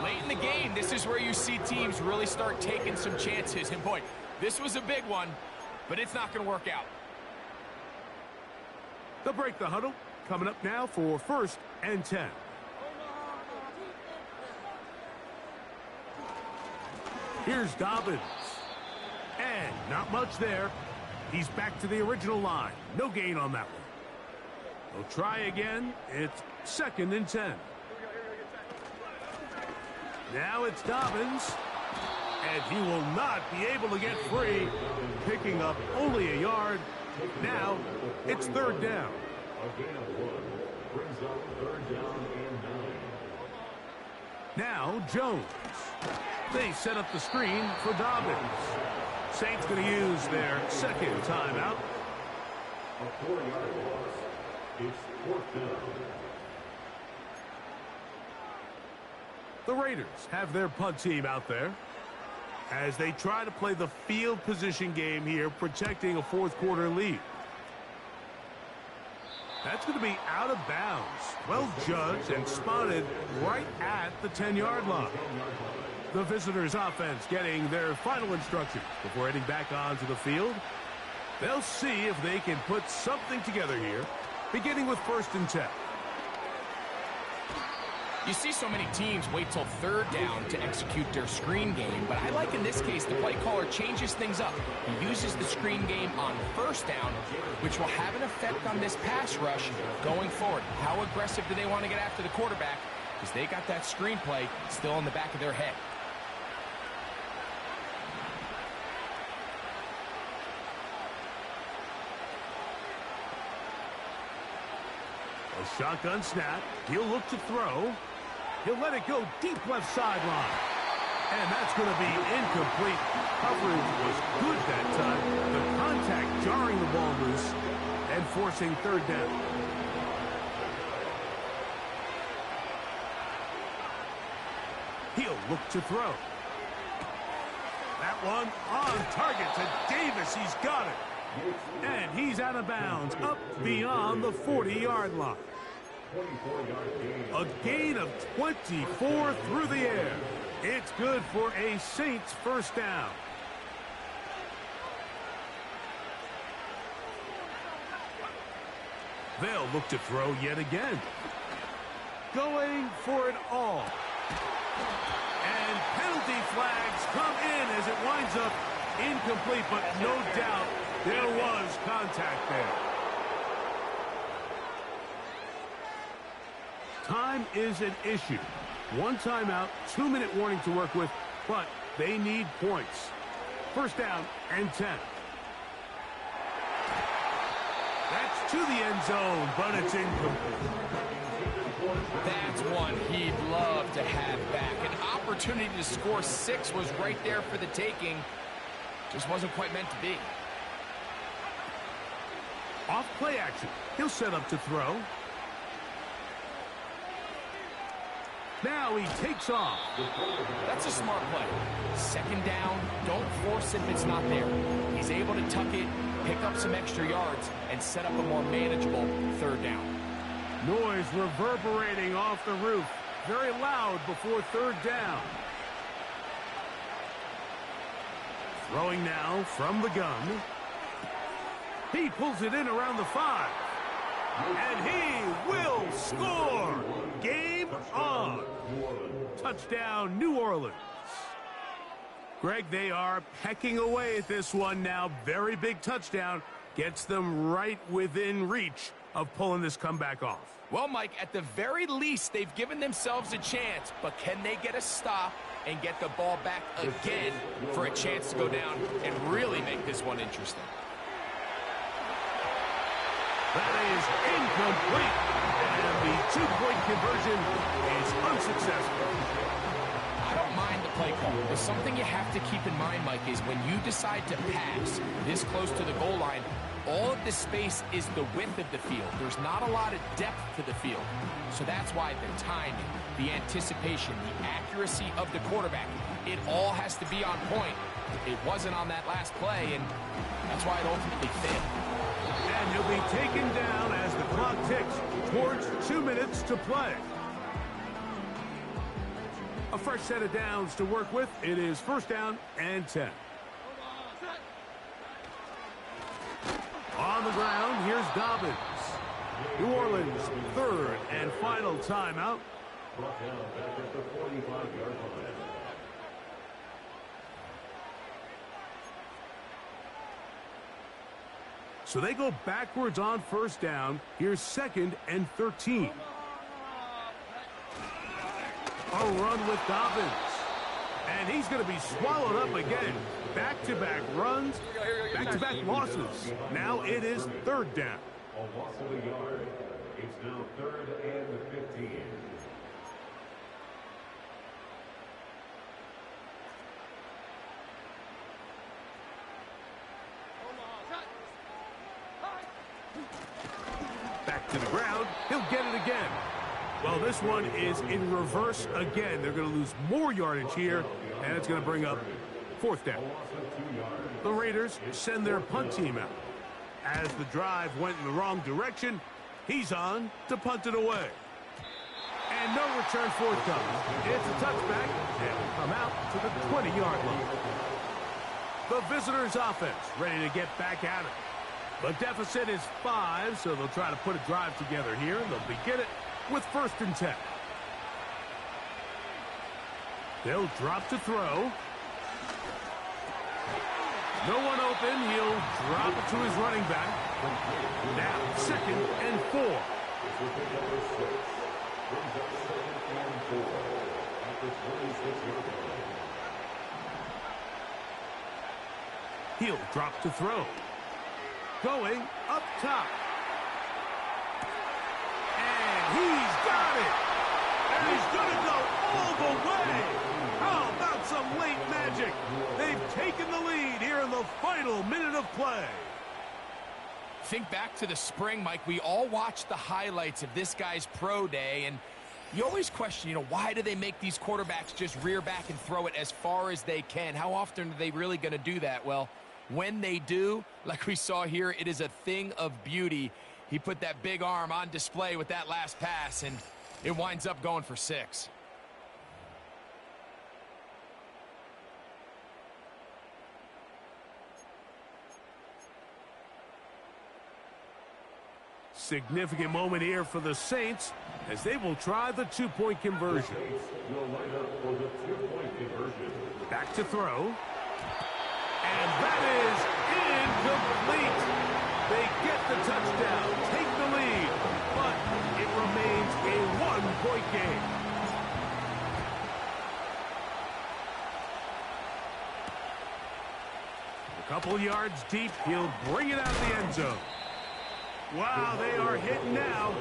Late in the game, this is where you see teams really start taking some chances. And boy, This was a big one, but it's not going to work out. They'll break the huddle. Coming up now for 1st and 10. Here's Dobbins. And not much there. He's back to the original line. No gain on that one. They'll try again. It's 2nd and 10. Now it's Dobbins. And he will not be able to get free. Picking up only a yard. Now it's 3rd down. A gain of 1 brings up 3rd down and 9. Now Jones. They set up the screen for Dobbins. Saints going to use their 2nd timeout. A 4-yard loss. It's 4th down. The Raiders have their punt team out there as they try to play the field position game here, protecting a 4th quarter lead. That's going to be out of bounds. Well judged and spotted right at the 10-yard line. The visitors' offense getting their final instructions before heading back onto the field. They'll see if they can put something together here, beginning with 1st and 10. You see so many teams wait till 3rd down to execute their screen game, but I like in this case the play caller changes things up. He uses the screen game on 1st down, which will have an effect on this pass rush going forward. How aggressive do they want to get after the quarterback? Because they got that screen play still in the back of their head. A shotgun snap. He'll look to throw. He'll let it go deep left sideline. And that's going to be incomplete. Coverage was good that time. The contact jarring the ball loose and forcing 3rd down. He'll look to throw. That one on target to Davis. He's got it. And he's out of bounds, up beyond the 40-yard line. A gain of 24 through the air. It's good for a Saints 1st down. They'll look to throw yet again. Going for it all. And penalty flags come in as it winds up incomplete, but no doubt there was contact there. Time is an issue. 1 timeout, 2-minute warning to work with, but they need points. 1st down and 10. That's to the end zone, but it's incomplete. That's one he'd love to have back. An opportunity to score 6 was right there for the taking. Just wasn't quite meant to be. Off play action. He'll set up to throw. Now he takes off. That's a smart play. 2nd down, don't force it if it's not there. He's able to tuck it, pick up some extra yards, and set up a more manageable 3rd down. Noise reverberating off the roof. Very loud before 3rd down. Throwing now from the gun. He pulls it in around the 5. And he will score. Game on. Touchdown, New Orleans. Greg, they are pecking away at this one now. Very big touchdown. Gets them right within reach of pulling this comeback off. Well, Mike, at the very least, they've given themselves a chance. But can they get a stop and get the ball back again for a chance to go down and really make this one interesting? That is incomplete. And the 2-point conversion is unsuccessful. I don't mind the play call. But something you have to keep in mind, Mike, is when you decide to pass this close to the goal line, all of the space is the width of the field. There's not a lot of depth to the field. So that's why the timing, the anticipation, the accuracy of the quarterback, it all has to be on point. It wasn't on that last play, and that's why it ultimately failed. And he'll be taken down as the clock ticks towards 2 minutes to play. A fresh set of downs to work with. It is 1st down and 10. on the ground. Here's Dobbins. New Orleans, third and final timeout. Brought down back at the 45-yard line. So they go backwards on first down. Here's 2nd and 13. A run with Dobbins. And he's going to be swallowed up again. Back-to-back runs, back-to-back losses. Now it is 3rd down. A loss of a yard. It's now 3rd and 15. Back to the ground. He'll get it again. Well, this one is in reverse again. They're going to lose more yardage here, and it's going to bring up 4th down. The Raiders send their punt team out. As the drive went in the wrong direction, he's on to punt it away. And no return forthcoming. It's a touchback, and will come out to the 20-yard line. The visitors' offense ready to get back at it. The deficit is 5, so they'll try to put a drive together here, and they'll begin it with 1st and 10. They'll drop to throw. No one open. He'll drop it to his running back. Now 2nd and 4. He'll drop to throw. Going up top. And he's got it. And he's going to go all the way. How about some late magic? They've taken the lead here in the final minute of play. Think back to the spring, Mike. We all watched the highlights of this guy's pro day, and you always question, why do they make these quarterbacks just rear back and throw it as far as they can? How often are they really going to do that? Well, when they do, like we saw here, it is a thing of beauty. He put that big arm on display with that last pass, and it winds up going for 6. Significant moment here for the Saints as they will try the 2-point conversion. Back to throw. And that is incomplete. They get the touchdown, take the lead, but it remains a 1-point game. A couple yards deep, he'll bring it out of the end zone. Wow, they are hitting now.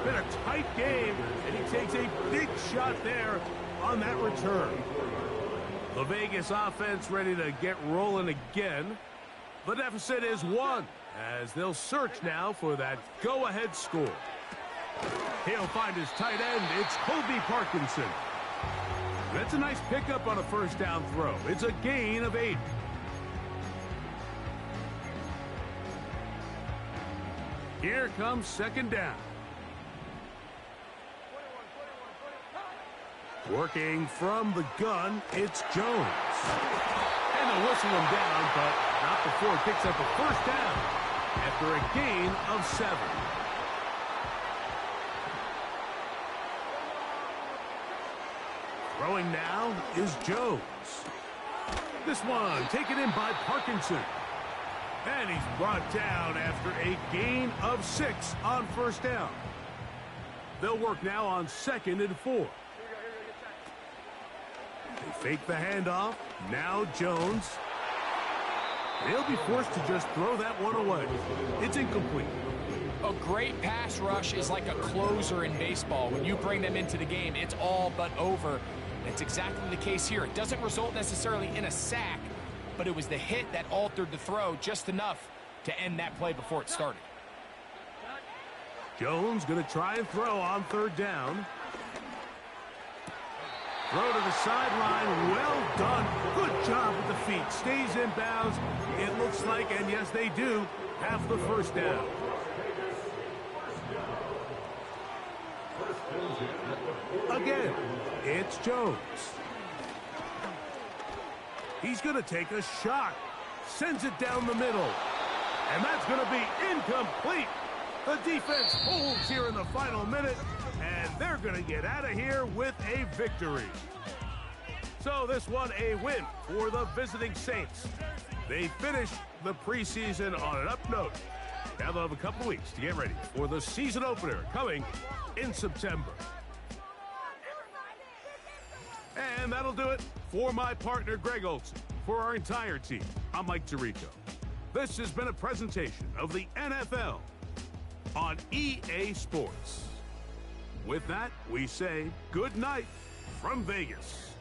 Been a tight game, and he takes a big shot there on that return. The Vegas offense ready to get rolling again. The deficit is 1, as they'll search now for that go-ahead score. He'll find his tight end. It's Kobe Parkinson. That's a nice pickup on a 1st down throw. It's a gain of 8. Here comes 2nd down. Working from the gun, it's Jones. And they'll whistle him down, but not before he picks up a 1st down after a gain of 7. Throwing now is Jones. This one taken in by Parkinson. And he's brought down after a gain of 6 on 1st down. They'll work now on 2nd and 4. They fake the handoff. Now Jones. They'll be forced to just throw that one away. It's incomplete. A great pass rush is like a closer in baseball. When you bring them into the game, it's all but over. That's exactly the case here. It doesn't result necessarily in a sack, but it was the hit that altered the throw just enough to end that play before it started. Jones going to try and throw on 3rd down. Throw to the sideline. Well done. Good job with the feet. Stays in bounds. It looks like, and yes, they do, have the 1st down. Again, it's Jones. He's going to take a shot. Sends it down the middle. And that's going to be incomplete. The defense holds here in the final minute, and they're going to get out of here with a victory. So this one a win for the visiting Saints. They finished the preseason on an up note. Now they'll have a couple weeks to get ready for the season opener coming in September. And that'll do it for my partner, Greg Olson. For our entire team, I'm Mike Tirico. This has been a presentation of the NFL on EA Sports. With that, we say good night from Vegas.